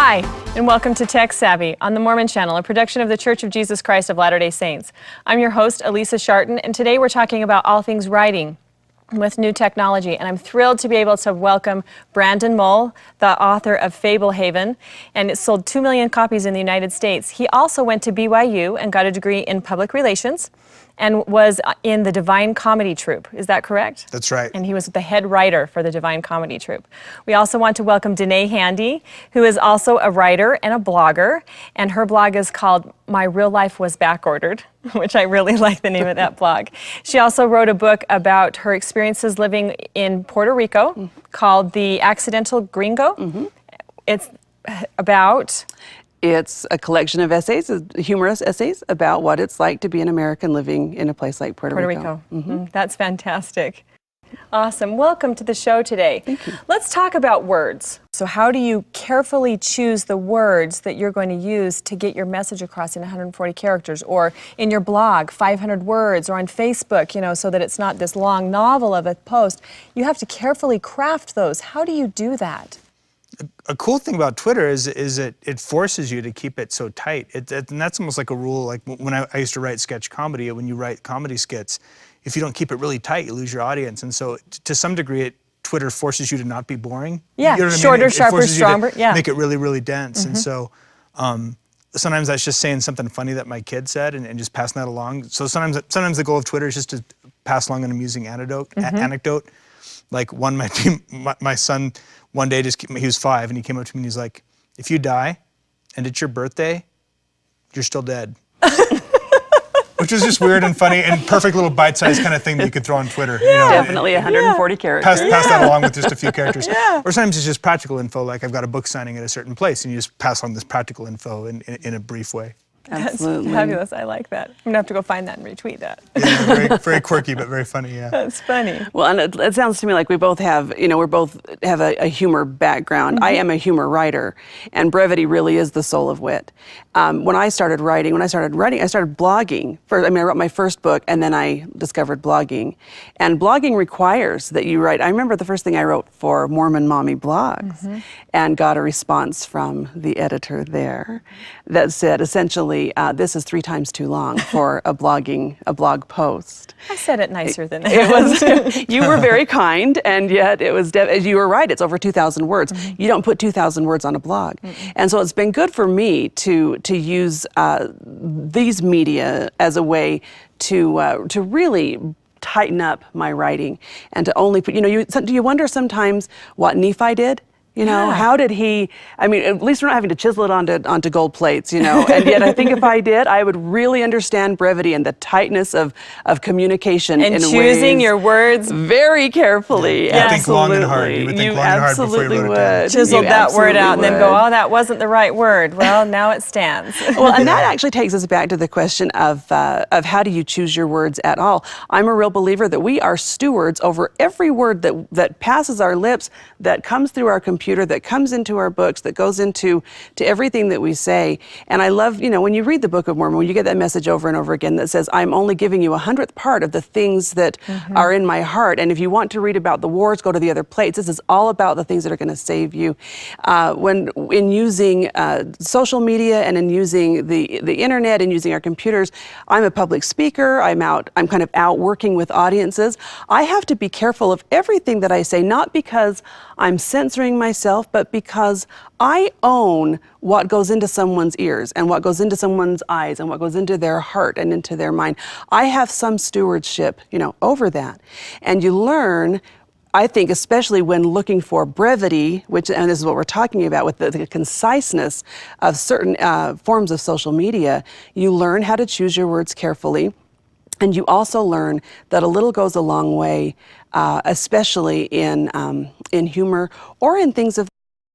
Hi, and welcome to Tech Savvy on the Mormon Channel, a production of the Church of Jesus Christ of Latter-day Saints. I'm your host, Elisa Scharton, and today we're talking about all things writing with new technology, and I'm thrilled to be able to welcome Brandon Mull, the author of Fablehaven, and it sold 2 million copies in the United States. He also went to BYU and got a degree in public relations and was in the Divine Comedy Troupe. Is that correct? That's right. And he was the head writer for the Divine Comedy Troupe. We also want to welcome DeNae Handy, who is also a writer and a blogger, and her blog is called My Real Life Was Backordered, which I really like the name of that blog. She also wrote a book about her experiences living in Puerto Rico called The Accidental Gringo. It's about... It's a collection of essays, humorous essays, about what it's like to be an American living in a place like Puerto Rico. That's fantastic. Awesome. Welcome to the show today. Thank you. Let's talk about words. So how do you carefully choose the words that you're going to use to get your message across in 140 characters, or in your blog, 500 words, or on Facebook, you know, so that it's not this long novel of a post? You have to carefully craft those. How do you do that? A cool thing about Twitter is it forces you to keep it so tight. And that's almost like a rule. Like when I used to write sketch comedy, when you write comedy skits, if you don't keep it really tight, you lose your audience. And so to some degree, Twitter forces you to not be boring. Yeah, you know what shorter, I mean? sharper, stronger. Yeah, make it really, really dense. And so sometimes that's just saying something funny that my kid said and just passing that along. So sometimes the goal of Twitter is just to pass along an amusing anecdote. Like one might be my son. One day, he was 5, and he came up to me and he's like, "If you die, and it's your birthday, you're still dead." Which was just weird and funny and perfect little bite-sized kind of thing that you could throw on Twitter. Yeah. You know, definitely 140 characters. Pass that along with just a few characters. Or sometimes it's just practical info, like I've got a book signing at a certain place, and you just pass along this practical info in a brief way. Absolutely. That's fabulous. I like that. I'm going to have to go find that and retweet that. Yeah, very, very quirky, but very funny, yeah. That's funny. Well, and it sounds to me like we both have, you know, we both have a humor background. I am a humor writer, and brevity really is the soul of wit. When I started writing, I started blogging. I wrote my first book, and then I discovered blogging. And blogging requires that you write. I remember the first thing I wrote for Mormon Mommy Blogs, and got a response from the editor there that said, essentially, this is 3 times too long for a blog post. I said it nicer than that. It was. You were very kind, and yet it was. You were right. It's over 2,000 words. You don't put 2,000 words on a blog, and so it's been good for me to use these media as a way to really tighten up my writing and to only put. You know, do you wonder sometimes what Nephi did? You know, how did he, at least we're not having to chisel it onto gold plates, you know, and yet I think if I did, I would really understand brevity and the tightness of communication and choosing your words very carefully. Yeah. Think long and hard. You would think long and hard before you wrote it down. Chiseled that word out and then go, oh, that wasn't the right word. Well, now it stands. Well, and that actually takes us back to the question of how do you choose your words at all. I'm a real believer that we are stewards over every word that passes our lips, that comes through our computer, that comes into our books, that goes into everything that we say. And I love, you know, when you read the Book of Mormon, when you get that message over and over again that says, I'm only giving you 100th part of the things that are in my heart. And if you want to read about the wars, go to the other plates. This is all about the things that are going to save you. In using social media and in using the internet and using our computers, I'm a public speaker. I'm kind of out working with audiences. I have to be careful of everything that I say, not because I'm censoring myself, but because I own what goes into someone's ears and what goes into someone's eyes and what goes into their heart and into their mind. I have some stewardship, you know, over that. And you learn, I think, especially when looking for brevity, and this is what we're talking about with the conciseness of certain forms of social media, you learn how to choose your words carefully. And you also learn that a little goes a long way, especially in humor or in things of